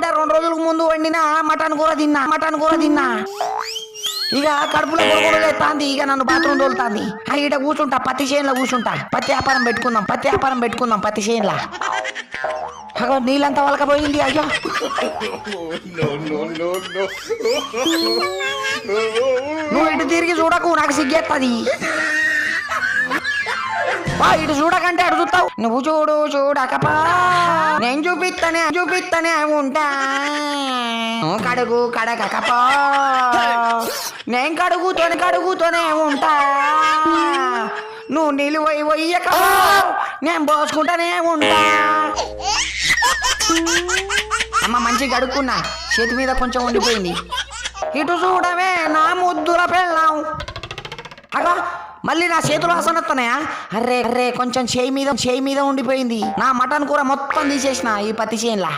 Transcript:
బిడ్డ 2 రోజులకు ముందు వండిన మటన్ కూర తిన్నా ఇక కడుపులో గొడగొడ లేస్తాంది. ఇక నన్ను బాత్రూమ్ తోలుతాంది. ఈడ కూర్చుంటా, పత్తి చేనులో కూర్చుంటా. పత్తి వ్యాపారం పెట్టుకుందాం పత్తి చేనులా. అగో నీళ్ళంతా వలకపోయింది. అయ్యో నువ్వు ఇటు తిరిగి చూడకు, నాకు సిగ్గేస్తుంది. ఇటు చూడకంటే అటు చూస్తావు. నువ్వు చూడకపా, నేను చూపిస్తానే ఉంటా. కడగకపా, నేను కడుగుతూనే ఉంటా. నువ్వు నీళ్ళు పోయకపా, నేను పోసుకుంటానే ఉంటా. అమ్మ మంచిగా కడుక్కున్నా, చేతి మీద కొంచెం ఉండిపోయింది. ఇటు చూడవే నా ముద్దుల పెళ్ళాం. అగా మళ్ళీ నా చేతులు వాసన వస్తున్నాయా? అర్రే కొంచెం చేయి మీద ఉండిపోయింది. నా మటన్ కూర మొత్తం తీసేసిన ఈ పత్తి చేనులా.